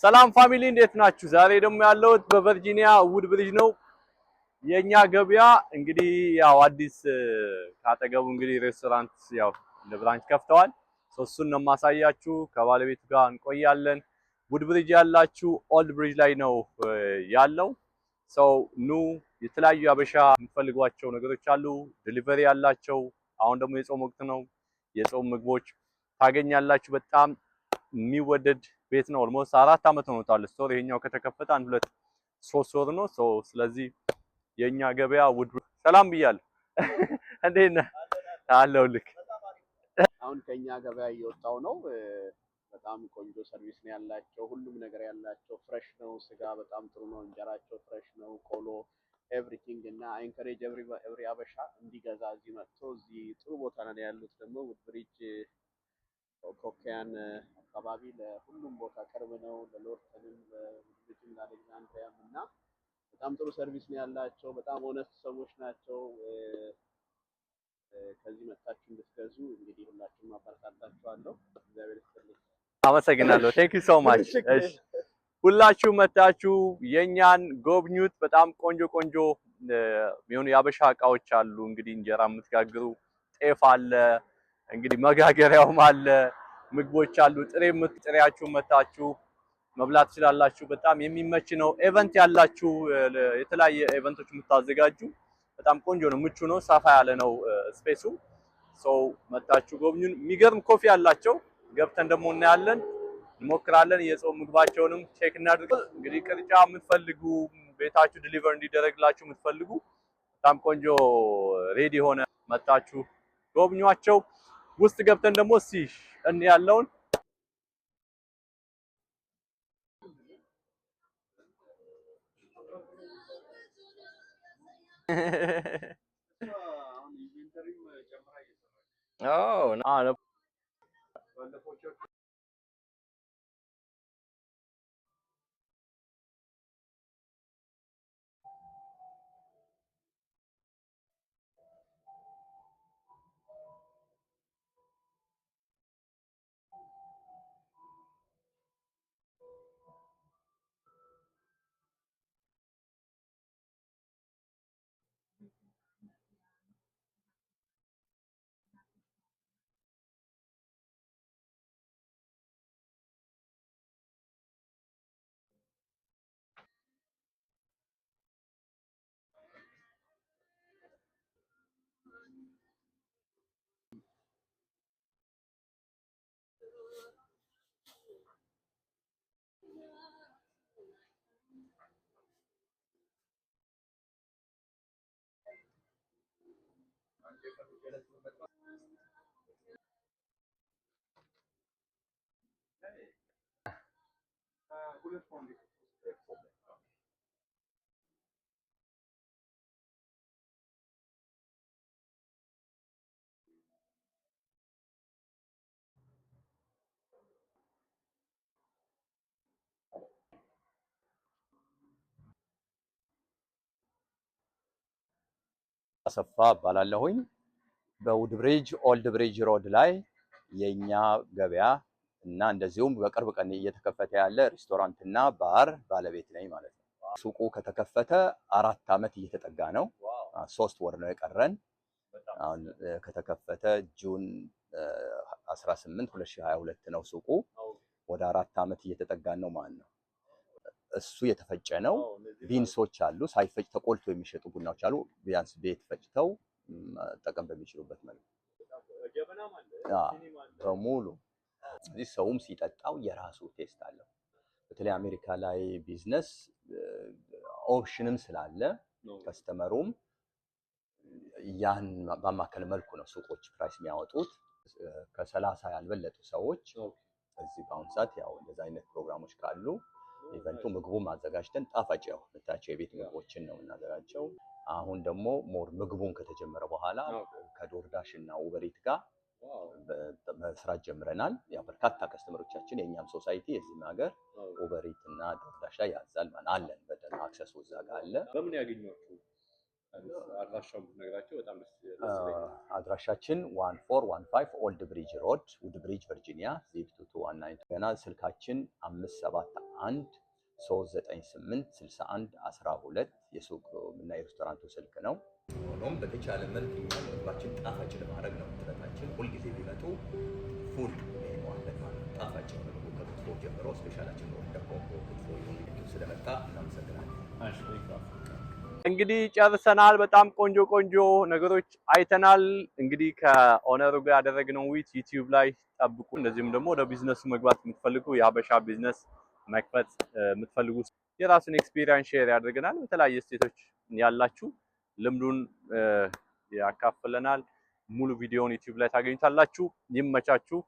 ሰላም ፋሚሊ እንዴት ናችሁ? ዛሬ ደግሞ ያለሁት በቨርጂኒያ ውድ ብሪጅ ነው። የኛ ገበያ እንግዲህ ያው አዲስ ካጠገቡ እንግዲህ ሬስቶራንት ያው ለብራንች ከፍተዋል። እሱን ነው የማሳያችሁ። ከባለቤቱ ጋር እንቆያለን። ውድ ብሪጅ ያላችሁ ኦልድ ብሪጅ ላይ ነው ያለው። ሰው ኑ የተለያዩ አበሻ የምትፈልጓቸው ነገሮች አሉ። ዲሊቨሪ ያላቸው። አሁን ደግሞ የጾም ወቅት ነው። የጾም ምግቦች ታገኛላችሁ። በጣም የሚወደድ ቤት ነው። ኦልሞስት 4 አመት ሆኖታል ስቶር ይሄኛው ከተከፈተ 1-2-3 ወር ነው። ስለዚህ የኛ ገበያ ውድ ሰላም ብያለሁ። እንዴት ነህ? አለሁልህ። አሁን ከኛ ገበያ እየወጣው ነው። በጣም ቆንጆ ሰርቪስ ነው ያላቸው። ሁሉም ነገር ያላቸው ፍሬሽ ነው። ስጋ በጣም ጥሩ ነው። እንጀራቸው ፍሬሽ ነው። ቆሎ ኤቭሪቲንግ እና ኢንከሬጅ ኤቭሪ አበሻ እንዲገዛ እዚህ መጥቶ እዚህ ጥሩ ቦታ ነው ያሉት። ደግሞ ውድ ብሪጅ ኮካያን አካባቢ ለሁሉም ቦታ ቅርብ ነው። ለሎርተንም ለውድብሪጅም ለአሌክዛንድሪያም እና በጣም ጥሩ ሰርቪስ ነው ያላቸው። በጣም ኦነስት ሰዎች ናቸው። ከዚህ መጣችሁ እንድትገዙ እንግዲህ ሁላችሁም አበረታታችኋለሁ። እግዚአብሔር ይስጥልኝ። አመሰግናለሁ። ቴንክ ዩ ሶ ማች። እሺ ሁላችሁ መጣችሁ የኛን ጎብኙት። በጣም ቆንጆ ቆንጆ የሚሆኑ የአበሻ እቃዎች አሉ። እንግዲህ እንጀራ የምትጋግሩ ጤፍ አለ፣ እንግዲህ መጋገሪያውም አለ፣ ምግቦች አሉ። ጥሬያችሁ መታችሁ መብላት ትችላላችሁ። በጣም የሚመች ነው። ኢቨንት ያላችሁ የተለያየ ኢቨንቶች የምታዘጋጁ በጣም ቆንጆ ነው። ምቹ ነው። ሰፋ ያለ ነው ስፔሱ። መታችሁ ጎብኙን። የሚገርም ኮፊ አላቸው። ገብተን ደግሞ እናያለን፣ እንሞክራለን። የጾም ምግባቸውንም ቼክ እናድርግ። እንግዲህ ቅርጫ የምትፈልጉ ቤታችሁ ዲሊቨር እንዲደረግላችሁ የምትፈልጉ በጣም ቆንጆ ሬዲ ሆነ መታችሁ ጎብኟቸው። ውስጥ ገብተን ደግሞ እስቲ ያለውን አሰፋ እባላለሁኝ። በውድ ብሪጅ ኦልድ ብሪጅ ሮድ ላይ የኛ ገበያ እና እንደዚሁም በቅርብ ቀን እየተከፈተ ያለ ሬስቶራንት እና ባር ባለቤት ነኝ ማለት ነው። ሱቁ ከተከፈተ 4 አመት እየተጠጋ ነው። 3 ወር ነው የቀረን። አሁን ከተከፈተ ጁን 18 2022 ነው ሱቁ። ወደ 4 አመት እየተጠጋን ነው ማለት ነው። እሱ የተፈጨ ነው። ቢንሶች አሉ፣ ሳይፈጭ ተቆልቶ የሚሸጡ ቡናዎች አሉ። ቢያንስ ቤት ፈጭተው መጠቀም በሚችሉበት መልኩ በሙሉ። እዚህ ሰውም ሲጠጣው የራሱ ቴስት አለው። በተለይ አሜሪካ ላይ ቢዝነስ ኦፕሽንም ስላለ ከስተመሩም ያን ባማከለ መልኩ ነው ሱቆች ፕራይስ የሚያወጡት። ከ30 ያልበለጡ ሰዎች እዚህ በአሁኑ ሰዓት ያው እንደዛ አይነት ፕሮግራሞች ካሉ ኢቨንቱ ምግቡን ማዘጋጅተን ጣፋጭ ያው የምታቸው የቤት ምግቦችን ነው እናዘጋጀው። አሁን ደግሞ ሞር ምግቡን ከተጀመረ በኋላ ከዶርዳሽ እና ኡበሪት ጋር መስራት ጀምረናል። ያው በርካታ ከስተመሮቻችን የኛም ሶሳይቲ የዚህም ሀገር ኡበሪት እና ዶርዳሽ ላይ ያዛል ማለት አለን። በደንብ አክሰስ እዛ ጋር አለ። በምን ያገኛችሁ? አድራሻውን ብትነግራቸው በጣም ደስ ይላል። አድራሻችን 1415 ኦልድ ብሪጅ ሮድ ውድ ብሪጅ ቨርጂኒያ ዚፕ 2219 ገና ስልካችን 571 398 61 12 የሱቅ እና የሬስቶራንቱ ስልክ ነው። ሆኖም በተቻለ መልክ እኛ ምግባችን ጣፋጭ ለማድረግ ነው ጥረታችን። ሁልጊዜ ቢመጡ ፉል ማለት ማለት ጣፋጭ ነው። ከክትፎ ጀምሮ ስፔሻላችን ነው። ደግሞ ክትፎ ስለመጣ እናመሰግናለን። እንግዲህ ጨርሰናል። በጣም ቆንጆ ቆንጆ ነገሮች አይተናል። እንግዲህ ከኦነሩ ጋር ያደረግነው ዊት ዩቲዩብ ላይ ጠብቁ። እንደዚህም ደግሞ ወደ ቢዝነሱ መግባት የምትፈልጉ የሀበሻ ቢዝነስ መክፈት የምትፈልጉ የራሱን ኤክስፒሪየንስ ሼር ያደርገናል። በተለያየ ስቴቶች ያላችሁ ልምዱን ያካፍለናል። ሙሉ ቪዲዮውን ዩቲዩብ ላይ ታገኙታላችሁ። ይመቻችሁ።